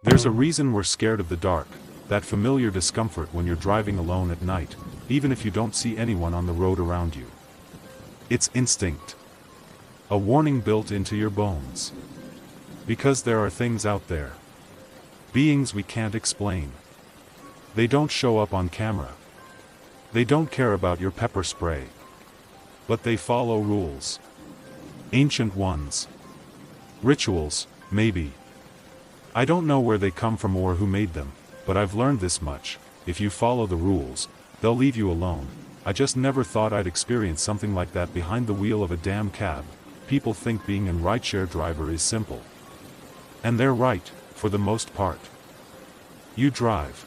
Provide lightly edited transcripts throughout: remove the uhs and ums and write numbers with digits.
There's a reason we're scared of the dark, that familiar discomfort when you're driving alone at night, even if you don't see anyone on the road around you. It's instinct. A warning built into your bones. Because there are things out there. Beings we can't explain. They don't show up on camera. They don't care about your pepper spray. But they follow rules. Ancient ones. Rituals, maybe. I don't know where they come from or who made them, but I've learned this much: if you follow the rules, they'll leave you alone. I just never thought I'd experience something like that behind the wheel of a damn cab. People think being a rideshare driver is simple. And they're right, for the most part. You drive.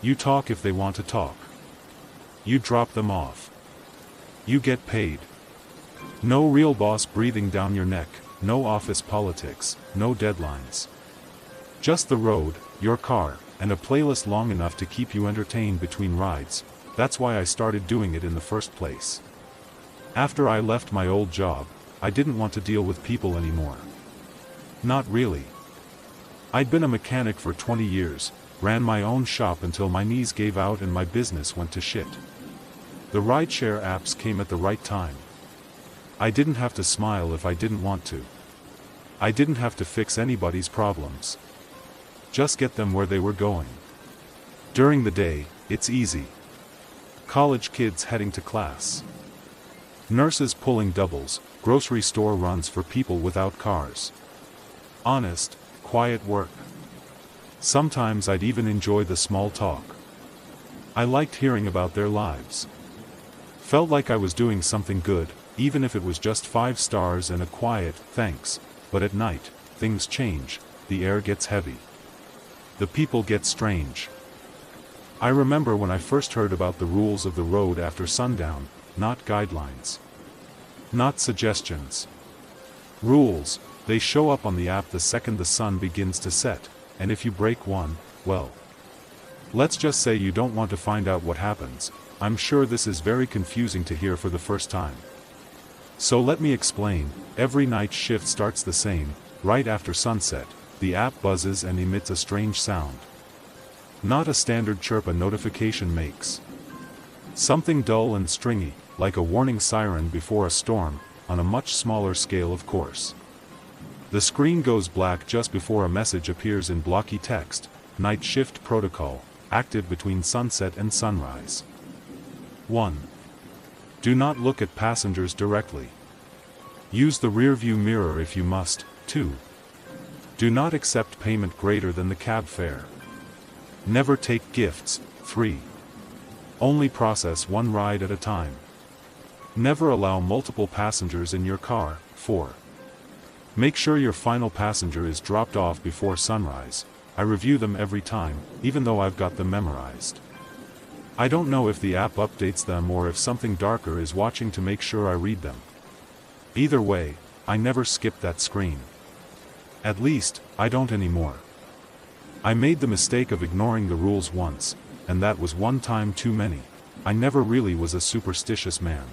You talk if they want to talk. You drop them off. You get paid. No real boss breathing down your neck, no office politics, no deadlines. Just the road, your car, and a playlist long enough to keep you entertained between rides. That's why I started doing it in the first place. After I left my old job, I didn't want to deal with people anymore. Not really. I'd been a mechanic for 20 years, ran my own shop until my knees gave out and my business went to shit. The rideshare apps came at the right time. I didn't have to smile if I didn't want to. I didn't have to fix anybody's problems. Just get them where they were going. During the day, it's easy. College kids heading to class. Nurses pulling doubles, grocery store runs for people without cars. Honest, quiet work. Sometimes I'd even enjoy the small talk. I liked hearing about their lives. Felt like I was doing something good, even if it was just 5 stars and a quiet thanks. But at night, things change, the air gets heavy. The people get strange. I remember when I first heard about the rules of the road after sundown, not guidelines. Not suggestions. Rules, they show up on the app the second the sun begins to set, and if you break one, well. Let's just say you don't want to find out what happens. I'm sure this is very confusing to hear for the first time. So let me explain. Every night shift starts the same, right after sunset. The app buzzes and emits a strange sound. Not a standard chirp a notification makes. Something dull and stringy, like a warning siren before a storm, on a much smaller scale of course. The screen goes black just before a message appears in blocky text: night shift protocol, active between sunset and sunrise. 1. Do not look at passengers directly. Use the rearview mirror if you must. 2. Do not accept payment greater than the cab fare. Never take gifts. 3. Only process one ride at a time. Never allow multiple passengers in your car. 4. Make sure your final passenger is dropped off before sunrise. I review them every time, even though I've got them memorized. I don't know if the app updates them or if something darker is watching to make sure I read them. Either way, I never skip that screen. At least, I don't anymore. I made the mistake of ignoring the rules once, and that was one time too many. I never really was a superstitious man.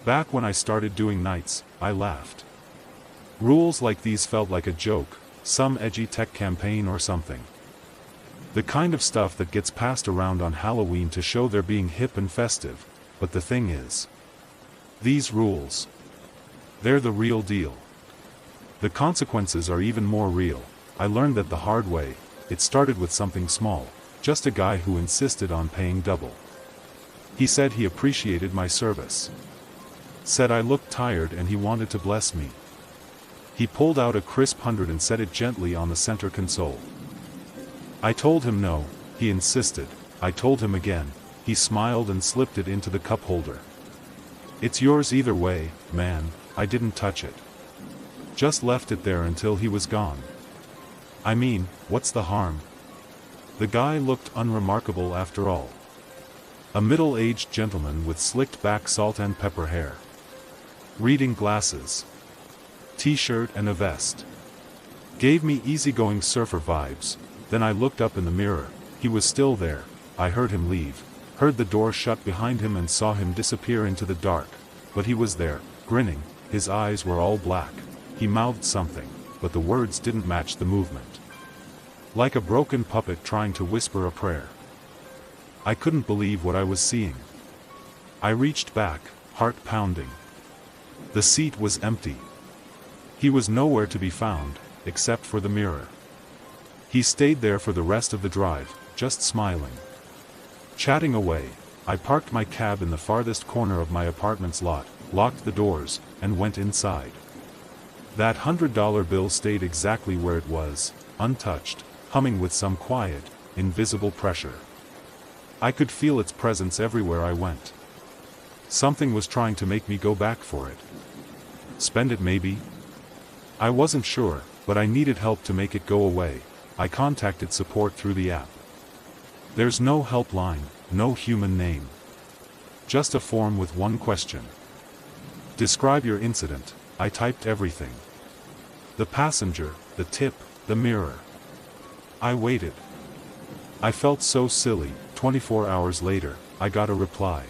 Back when I started doing nights, I laughed. Rules like these felt like a joke, some edgy tech campaign or something. The kind of stuff that gets passed around on Halloween to show they're being hip and festive. But the thing is, these rules, they're the real deal. The consequences are even more real. I learned that the hard way. It started with something small, just a guy who insisted on paying double. He said he appreciated my service. Said I looked tired and he wanted to bless me. He pulled out a crisp 100 and set it gently on the center console. I told him no. He insisted. I told him again. He smiled and slipped it into the cup holder. It's yours either way, man. I didn't touch it. Just left it there until he was gone. I mean, what's the harm? The guy looked unremarkable after all. A middle-aged gentleman with slicked back salt and pepper hair. Reading glasses. T-shirt and a vest. Gave me easygoing surfer vibes. Then I looked up in the mirror. He was still there. I heard him leave, heard the door shut behind him and saw him disappear into the dark. But he was there, grinning, his eyes were all black. He mouthed something, but the words didn't match the movement. Like a broken puppet trying to whisper a prayer. I couldn't believe what I was seeing. I reached back, heart pounding. The seat was empty. He was nowhere to be found, except for the mirror. He stayed there for the rest of the drive, just smiling. Chatting away, I parked my cab in the farthest corner of my apartment's lot, locked the doors, and went inside. That $100 bill stayed exactly where it was, untouched, humming with some quiet, invisible pressure. I could feel its presence everywhere I went. Something was trying to make me go back for it. Spend it maybe? I wasn't sure, but I needed help to make it go away. I contacted support through the app. There's no helpline, no human name. Just a form with one question. Describe your incident. I typed everything. The passenger, the tip, the mirror. I waited. I felt so silly. 24 hours later, I got a reply.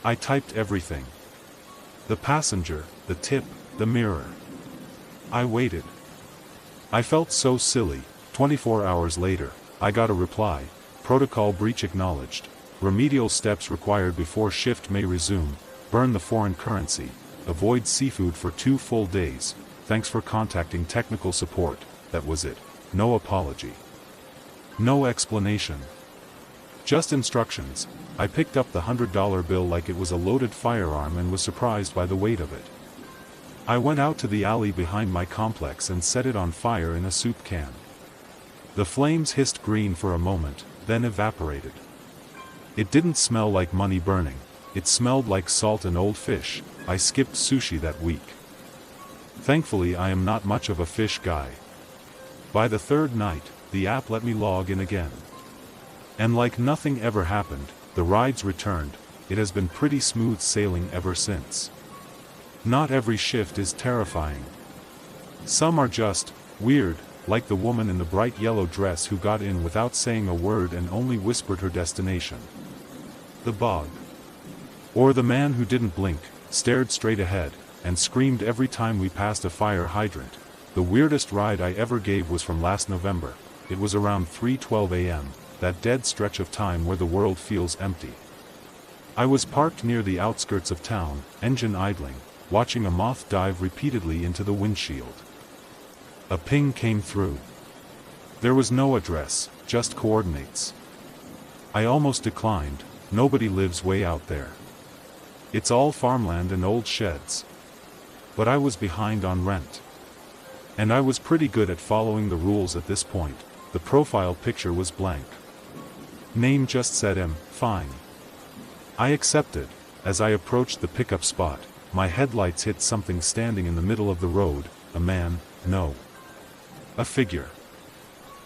I typed everything. The passenger, the tip, the mirror. I waited. I felt so silly. 24 hours later, I got a reply. Protocol breach acknowledged. Remedial steps required before shift may resume. Burn the foreign currency. Avoid seafood for 2 full days. Thanks for contacting technical support. That was it. No apology. No explanation. Just instructions. I picked up the $100 bill like it was a loaded firearm and was surprised by the weight of it. I went out to the alley behind my complex and set it on fire in a soup can. The flames hissed green for a moment, then evaporated. It didn't smell like money burning. It smelled like salt and old fish. I skipped sushi that week. Thankfully I am not much of a fish guy. By the 3rd night, the app let me log in again. And like nothing ever happened, the rides returned. It has been pretty smooth sailing ever since. Not every shift is terrifying. Some are just weird, like the woman in the bright yellow dress who got in without saying a word and only whispered her destination. The bog. Or the man who didn't blink, stared straight ahead, and screamed every time we passed a fire hydrant. The weirdest ride I ever gave was from last November. It was around 3:12 a.m., that dead stretch of time where the world feels empty. I was parked near the outskirts of town, engine idling, watching a moth dive repeatedly into the windshield. A ping came through. There was no address, just coordinates. I almost declined. Nobody lives way out there. It's all farmland and old sheds. But I was behind on rent. And I was pretty good at following the rules at this point. The profile picture was blank. Name just said M. Fine. I accepted. As I approached the pickup spot, my headlights hit something standing in the middle of the road. A man, no. A figure.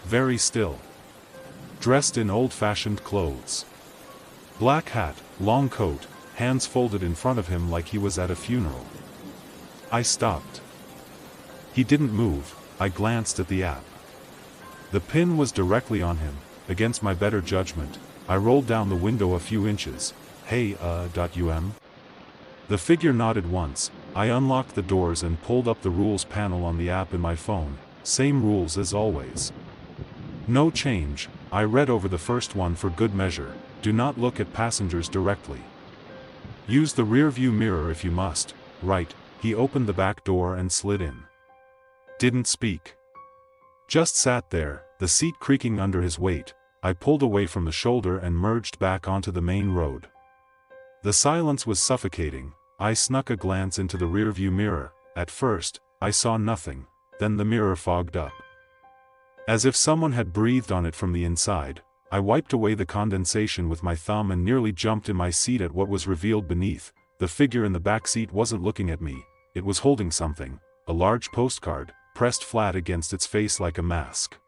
Very still. Dressed in old-fashioned clothes. Black hat, long coat, hands folded in front of him like he was at a funeral. I stopped. He didn't move. I glanced at the app. The pin was directly on him. Against my better judgment, I rolled down the window a few inches. Hey, The figure nodded once. I unlocked the doors and pulled up the rules panel on the app in my phone. Same rules as always. No change. I read over the first one for good measure. Do not look at passengers directly. Use the rear-view mirror if you must. Right. He opened the back door and slid in. Didn't speak. Just sat there, the seat creaking under his weight. I pulled away from the shoulder and merged back onto the main road. The silence was suffocating. I snuck a glance into the rearview mirror. At first, I saw nothing, then the mirror fogged up. As if someone had breathed on it from the inside, I wiped away the condensation with my thumb and nearly jumped in my seat at what was revealed beneath. The figure in the back seat wasn't looking at me. It was holding something, a large postcard, pressed flat against its face like a mask.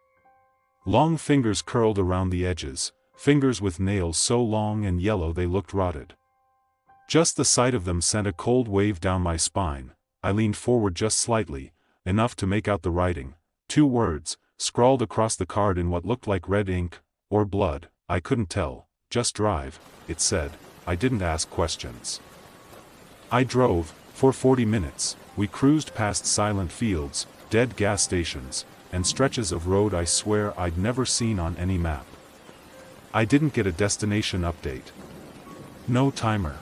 Long fingers curled around the edges, fingers with nails so long and yellow they looked rotted. Just the sight of them sent a cold wave down my spine. I leaned forward just slightly, enough to make out the writing. 2 words, scrawled across the card in what looked like red ink. Or blood, I couldn't tell. Just drive, it said. I didn't ask questions. I drove. For 40 minutes, we cruised past silent fields, dead gas stations, and stretches of road I swear I'd never seen on any map. I didn't get a destination update. No timer.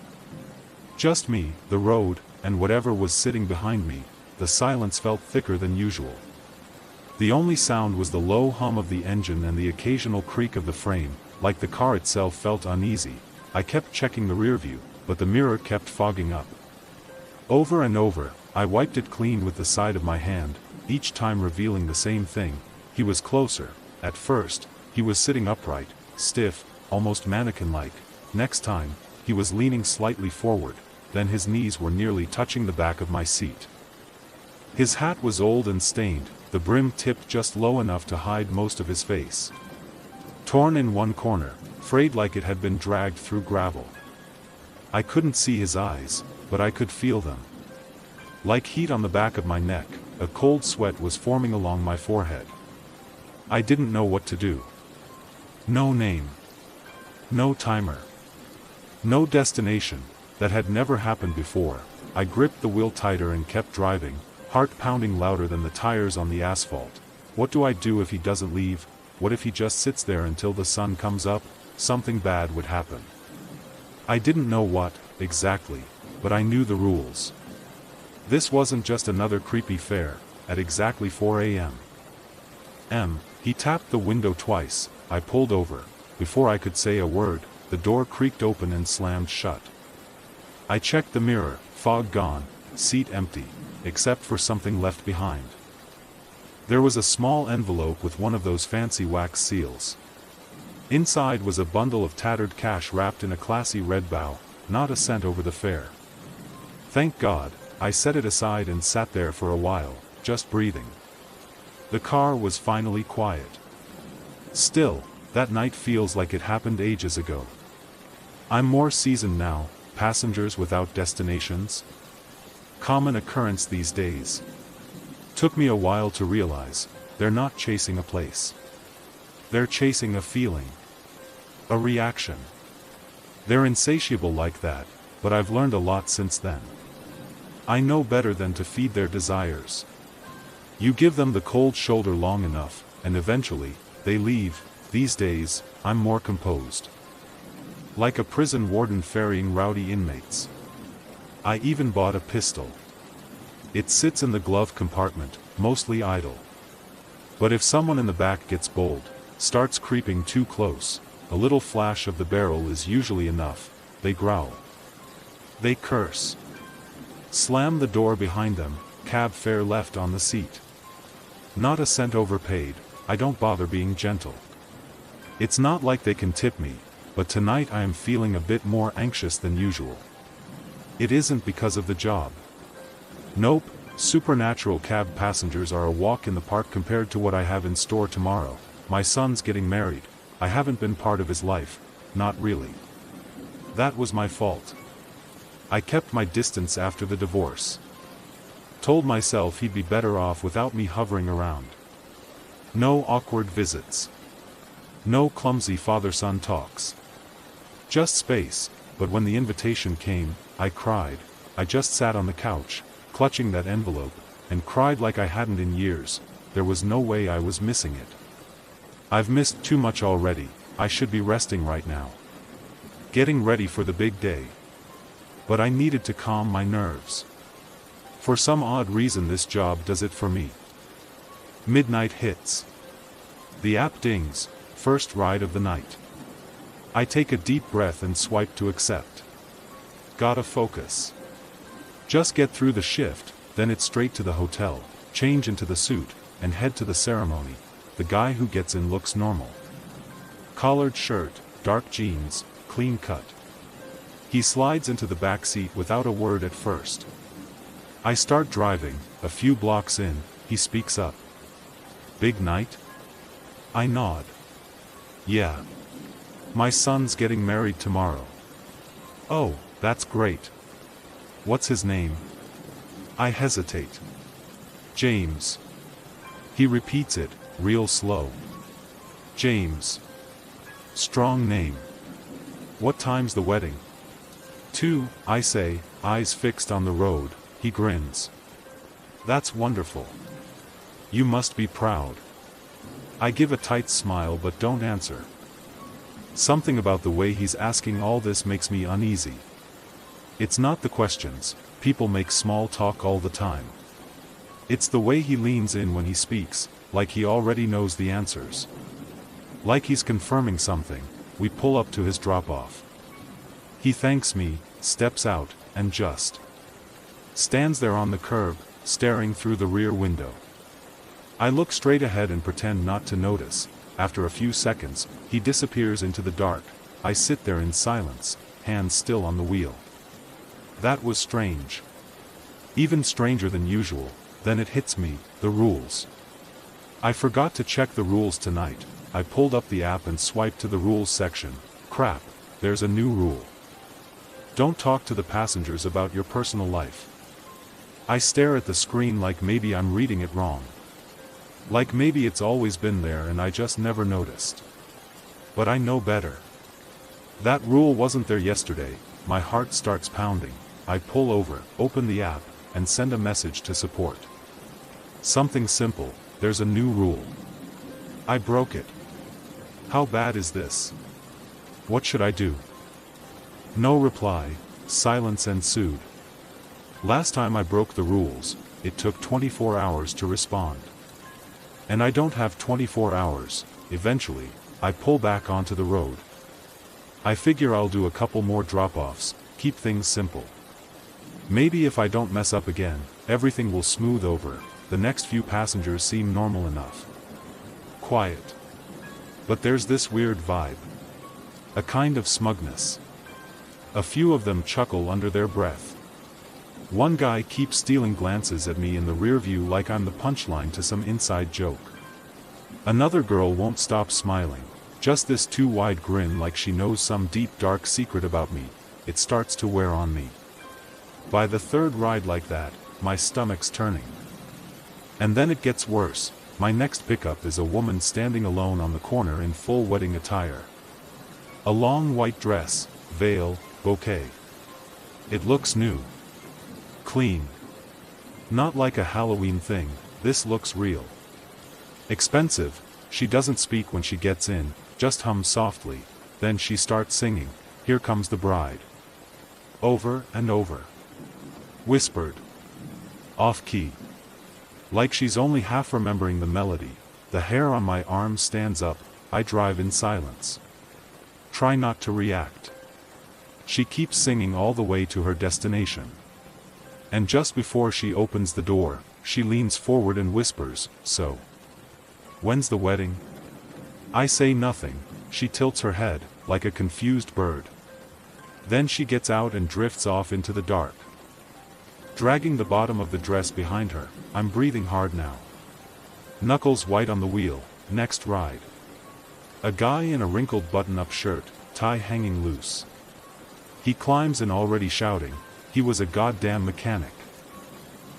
Just me, the road, and whatever was sitting behind me. The silence felt thicker than usual. The only sound was the low hum of the engine and the occasional creak of the frame, like the car itself felt uneasy. I kept checking the rear view, but the mirror kept fogging up. Over and over, I wiped it clean with the side of my hand, each time revealing the same thing. He was closer. At first, he was sitting upright, stiff, almost mannequin-like. Next time, he was leaning slightly forward, then his knees were nearly touching the back of my seat. His hat was old and stained, the brim tipped just low enough to hide most of his face. Torn in one corner, frayed like it had been dragged through gravel. I couldn't see his eyes, but I could feel them. Like heat on the back of my neck, a cold sweat was forming along my forehead. I didn't know what to do. No name. No timer. No destination. That had never happened before. I gripped the wheel tighter and kept driving, heart pounding louder than the tires on the asphalt. What do I do if he doesn't leave? What if he just sits there until the sun comes up? Something bad would happen. I didn't know what, exactly, but I knew the rules. This wasn't just another creepy fare. At exactly 4 a.m. He tapped the window twice. I pulled over. Before I could say a word, the door creaked open and slammed shut. I checked the mirror, fog gone, seat empty, except for something left behind. There was a small envelope with one of those fancy wax seals. Inside was a bundle of tattered cash wrapped in a classy red bow, not a cent over the fare. Thank God. I set it aside and sat there for a while, just breathing. The car was finally quiet. Still, that night feels like it happened ages ago. I'm more seasoned now, passengers without destinations. Common occurrence these days. Took me a while to realize, they're not chasing a place. They're chasing a feeling. A reaction. They're insatiable like that, but I've learned a lot since then. I know better than to feed their desires. You give them the cold shoulder long enough, and eventually, they leave. These days, I'm more composed. Like a prison warden ferrying rowdy inmates. I even bought a pistol. It sits in the glove compartment, mostly idle. But if someone in the back gets bold, starts creeping too close, a little flash of the barrel is usually enough. They growl. They curse. Slam the door behind them, cab fare left on the seat. Not a cent overpaid. I don't bother being gentle. It's not like they can tip me, but tonight I am feeling a bit more anxious than usual. It isn't because of the job. Nope, supernatural cab passengers are a walk in the park compared to what I have in store tomorrow. My son's getting married. I haven't been part of his life, not really. That was my fault. I kept my distance after the divorce. Told myself he'd be better off without me hovering around. No awkward visits. No clumsy father-son talks. Just space, but when the invitation came, I cried. I just sat on the couch, clutching that envelope, and cried like I hadn't in years. There was no way I was missing it. I've missed too much already. I should be resting right now. Getting ready for the big day. But I needed to calm my nerves. For some odd reason this job does it for me. Midnight hits. The app dings, first ride of the night. I take a deep breath and swipe to accept. Gotta focus. Just get through the shift, then it's straight to the hotel, change into the suit, and head to the ceremony. The guy who gets in looks normal. Collared shirt, dark jeans, clean cut. He slides into the back seat without a word at first. I start driving. A few blocks in, he speaks up. Big night? I nod. Yeah. My son's getting married tomorrow. Oh, that's great. What's his name? I hesitate. James. He repeats it, real slow. James. Strong name. What time's the wedding? 2, I say, eyes fixed on the road. He grins. That's wonderful. You must be proud. I give a tight smile but don't answer. Something about the way he's asking all this makes me uneasy. It's not the questions, people make small talk all the time. It's the way he leans in when he speaks, like he already knows the answers. Like he's confirming something. We pull up to his drop-off. He thanks me, steps out, and just stands there on the curb, staring through the rear window. I look straight ahead and pretend not to notice. After a few seconds, he disappears into the dark. I sit there in silence, hands still on the wheel. That was strange. Even stranger than usual. Then it hits me, the rules. I forgot to check the rules tonight. I pulled up the app and swiped to the rules section. Crap, there's a new rule. Don't talk to the passengers about your personal life. I stare at the screen like maybe I'm reading it wrong. Like maybe it's always been there and I just never noticed. But I know better. That rule wasn't there yesterday. My heart starts pounding. I pull over, open the app, and send a message to support. Something simple, there's a new rule. I broke it. How bad is this? What should I do? No reply, silence ensued. Last time I broke the rules, it took 24 hours to respond. And I don't have 24 hours. Eventually, I pull back onto the road. I figure I'll do a couple more drop-offs, keep things simple. Maybe if I don't mess up again, everything will smooth over. The next few passengers seem normal enough. Quiet. But there's this weird vibe. A kind of smugness. A few of them chuckle under their breath. One guy keeps stealing glances at me in the rear view like I'm the punchline to some inside joke. Another girl won't stop smiling. Just this too wide grin like she knows some deep dark secret about me. It starts to wear on me. By the third ride like that, my stomach's turning. And then it gets worse. My next pickup is a woman standing alone on the corner in full wedding attire. A long white dress, veil, bouquet. It looks new. Clean. Not like a Halloween thing, this looks real. Expensive. She doesn't speak when she gets in, just hums softly. Then she starts singing, "Here Comes the Bride." Over and over. Whispered. Off-key. Like she's only half remembering the melody. The hair on my arm stands up. I drive in silence. Try not to react. She keeps singing all the way to her destination. And just before she opens the door, she leans forward and whispers, "So, when's the wedding?" I say nothing. She tilts her head, like a confused bird. Then she gets out and drifts off into the dark. Dragging the bottom of the dress behind her, I'm breathing hard now. Knuckles white on the wheel, next ride. A guy in a wrinkled button-up shirt, tie hanging loose. He climbs in already shouting, he was a goddamn mechanic.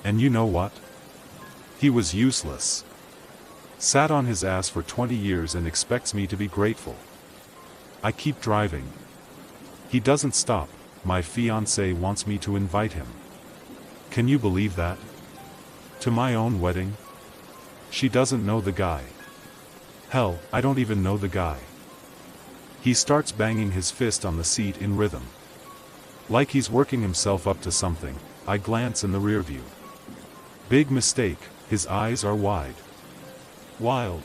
And you know what? He was useless. Sat on his ass for 20 years and expects me to be grateful. I keep driving. He doesn't stop. My fiancée wants me to invite him. Can you believe that? To my own wedding? She doesn't know the guy. Hell, I don't even know the guy. He starts banging his fist on the seat in rhythm. Like he's working himself up to something. I glance in the rear view. Big mistake, his eyes are wide. Wild.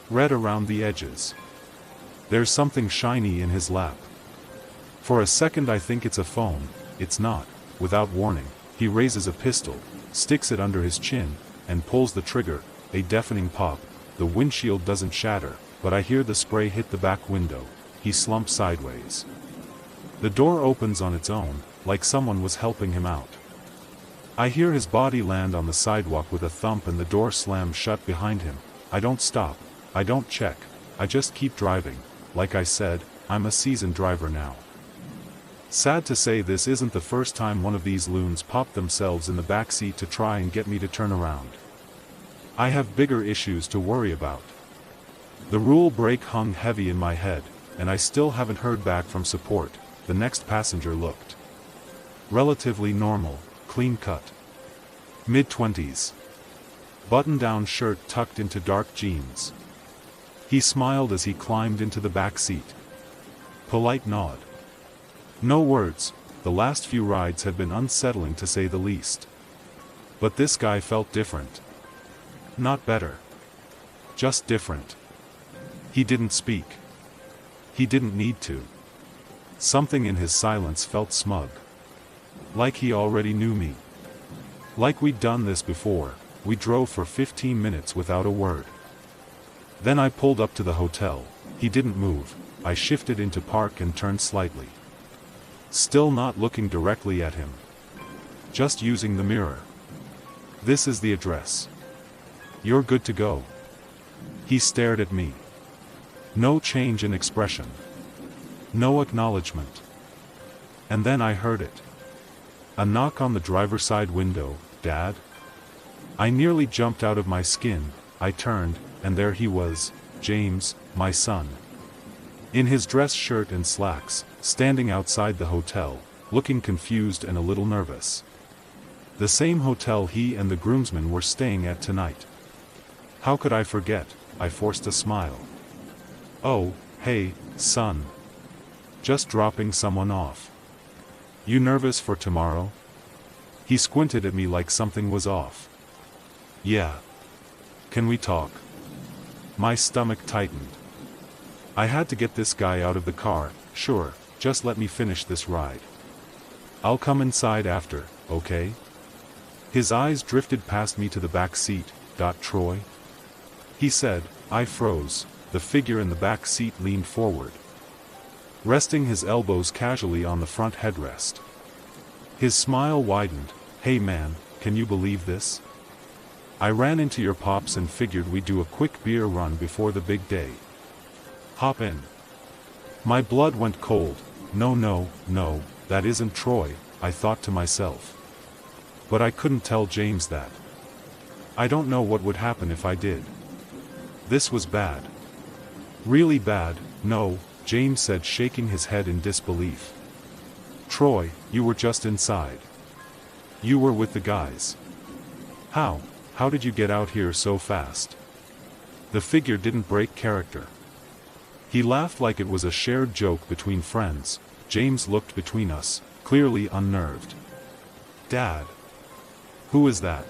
Red around the edges. There's something shiny in his lap. For a second I think it's a phone. It's not. Without warning, he raises a pistol, sticks it under his chin, and pulls the trigger. A deafening pop. The windshield doesn't shatter, but I hear the spray hit the back window. He slumps sideways. The door opens on its own, like someone was helping him out. I hear his body land on the sidewalk with a thump and the door slams shut behind him. I don't stop. I don't check. I just keep driving. Like I said, I'm a seasoned driver now. Sad to say this isn't the first time one of these loons popped themselves in the backseat to try and get me to turn around. I have bigger issues to worry about. The rule break hung heavy in my head. and I still haven't heard back from support. The next passenger looked relatively normal, clean cut. Mid-20s. Button-down shirt tucked into dark jeans. He smiled as he climbed into the back seat. Polite nod. No words. The last few rides had been unsettling to say the least. But this guy felt different. Not better. Just different. He didn't speak. He didn't need to. Something in his silence felt smug. Like he already knew me. Like we'd done this before. We drove for 15 minutes without a word. Then I pulled up to the hotel. He didn't move. I shifted into park and turned slightly. Still not looking directly at him. Just using the mirror. This is the address. You're good to go. He stared at me. No change in expression. No acknowledgement. And then I heard it. A knock on the driver's side window. Dad? I nearly jumped out of my skin. I turned, and there he was, James, my son. In his dress shirt and slacks, standing outside the hotel, looking confused and a little nervous. The same hotel he and the groomsmen were staying at tonight. How could I forget? I forced a smile. Oh, hey, son. Just dropping someone off. You nervous for tomorrow? He squinted at me like something was off. Yeah. Can we talk? My stomach tightened. I had to get this guy out of the car. Sure, just let me finish this ride. I'll come inside after, okay? His eyes drifted past me to the back seat. Troy? He said. I froze. The figure in the back seat leaned forward, resting his elbows casually on the front headrest. His smile widened. Hey man, can you believe this? I ran into your pops and figured we'd do a quick beer run before the big day. Hop in. My blood went cold. No, that isn't Troy, I thought to myself. But I couldn't tell James that. I don't know what would happen if I did. This was bad. Really bad. No, James said, shaking his head in disbelief. Troy, you were just inside. You were with the guys. How did you get out here so fast? The figure didn't break character. He laughed like it was a shared joke between friends. James looked between us, clearly unnerved. Dad. Who is that?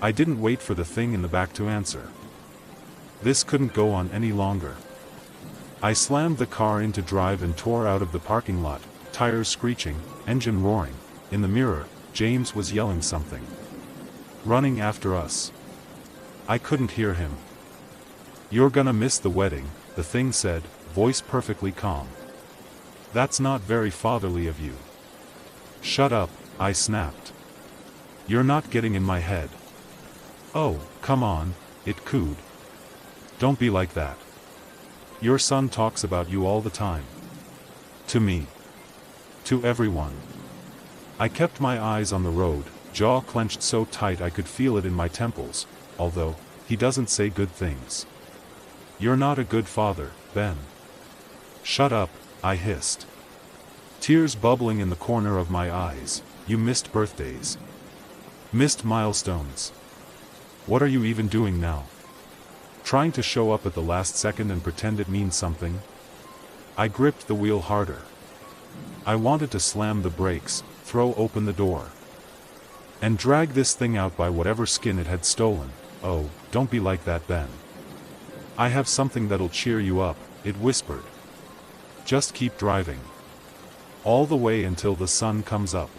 I didn't wait for the thing in the back to answer. This couldn't go on any longer. I slammed the car into drive and tore out of the parking lot, tires screeching, engine roaring. In the mirror, James was yelling something. Running after us. I couldn't hear him. You're gonna miss the wedding, the thing said, voice perfectly calm. That's not very fatherly of you. Shut up, I snapped. You're not getting in my head. Oh, come on, it cooed. Don't be like that. Your son talks about you all the time. To me. To everyone. I kept my eyes on the road, jaw clenched so tight I could feel it in my temples, although, he doesn't say good things. You're not a good father, Ben. Shut up, I hissed. Tears bubbling in the corner of my eyes. You missed birthdays. Missed milestones. What are you even doing now? Trying to show up at the last second and pretend it means something? I gripped the wheel harder. I wanted to slam the brakes, throw open the door, and drag this thing out by whatever skin it had stolen. Oh, don't be like that, Ben. I have something that'll cheer you up, it whispered. Just keep driving. All the way until the sun comes up.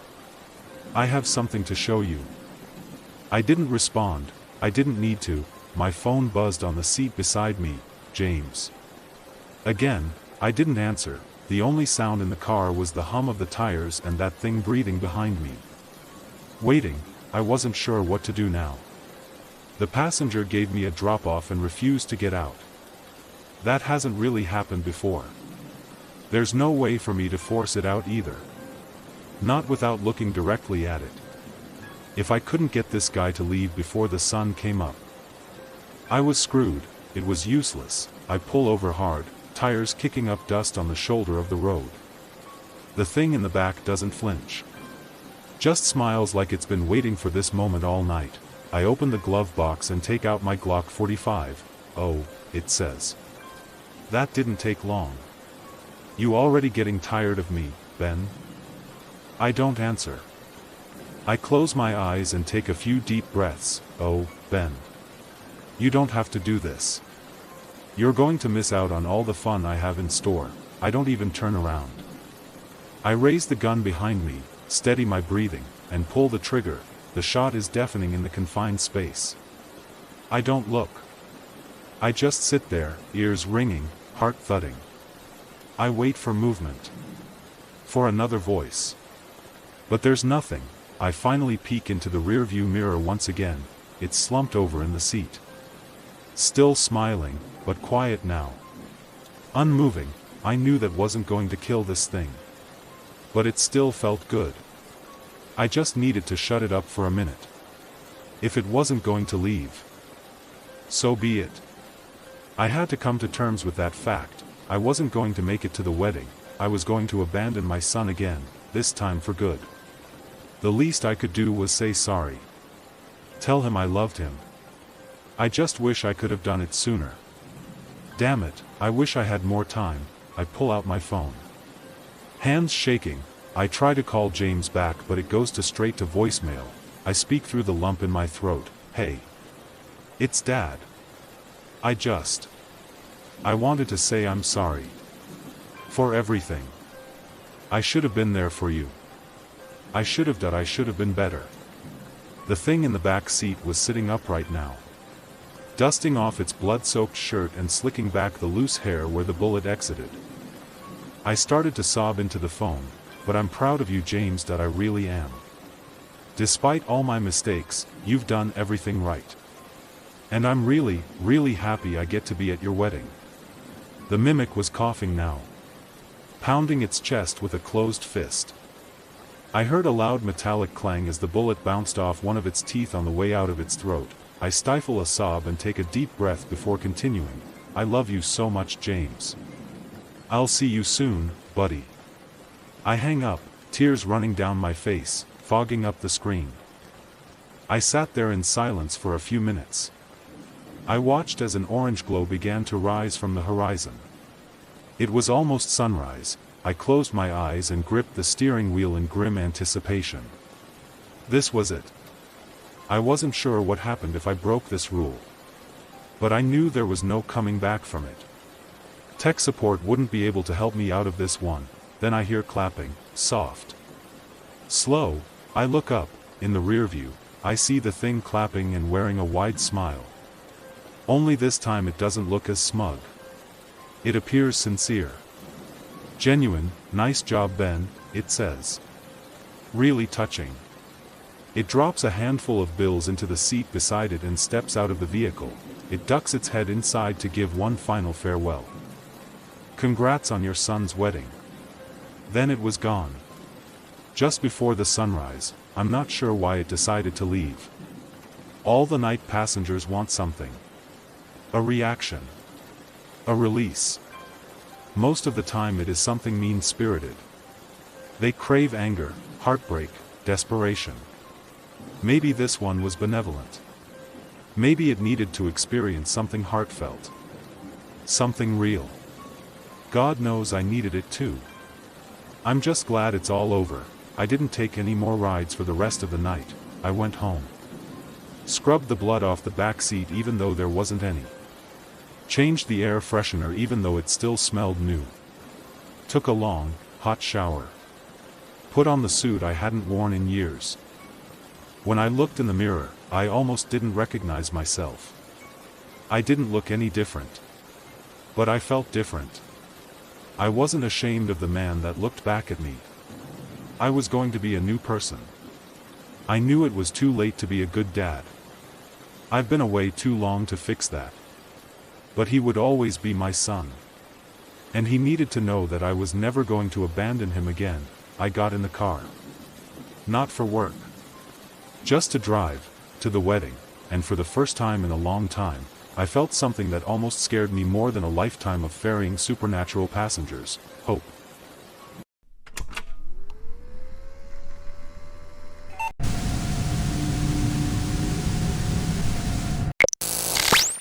I have something to show you. I didn't respond. I didn't need to. My phone buzzed on the seat beside me. James. Again, I didn't answer. The only sound in the car was the hum of the tires and that thing breathing behind me. Waiting, I wasn't sure what to do now. The passenger gave me a drop-off and refused to get out. That hasn't really happened before. There's no way for me to force it out either. Not without looking directly at it. If I couldn't get this guy to leave before the sun came up, I was screwed. It was useless. I pull over hard, tires kicking up dust on the shoulder of the road. The thing in the back doesn't flinch. Just smiles like it's been waiting for this moment all night. I open the glove box and take out my Glock 45. "Oh," it says. "That didn't take long. You already getting tired of me, Ben?" I don't answer. I close my eyes and take a few deep breaths. "Oh, Ben. You don't have to do this. You're going to miss out on all the fun I have in store." I don't even turn around. I raise the gun behind me, steady my breathing, and pull the trigger. The shot is deafening in the confined space. I don't look. I just sit there, ears ringing, heart thudding. I wait for movement. For another voice. But there's nothing. I finally peek into the rearview mirror once again. It's slumped over in the seat. Still smiling, but quiet now. Unmoving. I knew that wasn't going to kill this thing. But it still felt good. I just needed to shut it up for a minute. If it wasn't going to leave, so be it. I had to come to terms with that fact. I wasn't going to make it to the wedding. I was going to abandon my son again, this time for good. The least I could do was say sorry. Tell him I loved him. I just wish I could have done it sooner. Damn it, I wish I had more time. I pull out my phone. Hands shaking, I try to call James back, but it goes straight to voicemail. I speak through the lump in my throat. "Hey. It's Dad. I wanted to say I'm sorry. For everything. I should have been there for you. I should have been better." The thing in the back seat was sitting upright now, dusting off its blood-soaked shirt and slicking back the loose hair where the bullet exited. I started to sob into the phone. "But I'm proud of you, James, that I really am. Despite all my mistakes, you've done everything right. And I'm really, really happy I get to be at your wedding." The mimic was coughing now, pounding its chest with a closed fist. I heard a loud metallic clang as the bullet bounced off one of its teeth on the way out of its throat. I stifle a sob and take a deep breath before continuing. "I love you so much, James. I'll see you soon, buddy." I hang up, tears running down my face, fogging up the screen. I sat there in silence for a few minutes. I watched as an orange glow began to rise from the horizon. It was almost sunrise. I closed my eyes and gripped the steering wheel in grim anticipation. This was it. I wasn't sure what happened if I broke this rule. But I knew there was no coming back from it. Tech support wouldn't be able to help me out of this one. Then I hear clapping, soft. Slow. I look up. In the rearview, I see the thing clapping and wearing a wide smile. Only this time it doesn't look as smug. It appears sincere. "Genuine, nice job, Ben," it says. "Really touching." It drops a handful of bills into the seat beside it and steps out of the vehicle. It ducks its head inside to give one final farewell. "Congrats on your son's wedding." Then it was gone. Just before the sunrise, I'm not sure why it decided to leave. All the night passengers want something. A reaction. A release. Most of the time it is something mean-spirited. They crave anger, heartbreak, desperation. Maybe this one was benevolent. Maybe it needed to experience something heartfelt. Something real. God knows I needed it too. I'm just glad it's all over. I didn't take any more rides for the rest of the night. I went home. Scrubbed the blood off the back seat even though there wasn't any. Changed the air freshener even though it still smelled new. Took a long, hot shower. Put on the suit I hadn't worn in years. When I looked in the mirror, I almost didn't recognize myself. I didn't look any different. But I felt different. I wasn't ashamed of the man that looked back at me. I was going to be a new person. I knew it was too late to be a good dad. I've been away too long to fix that. But he would always be my son. And he needed to know that I was never going to abandon him again. I got in the car. Not for work. Just to drive, to the wedding, and for the first time in a long time, I felt something that almost scared me more than a lifetime of ferrying supernatural passengers: hope.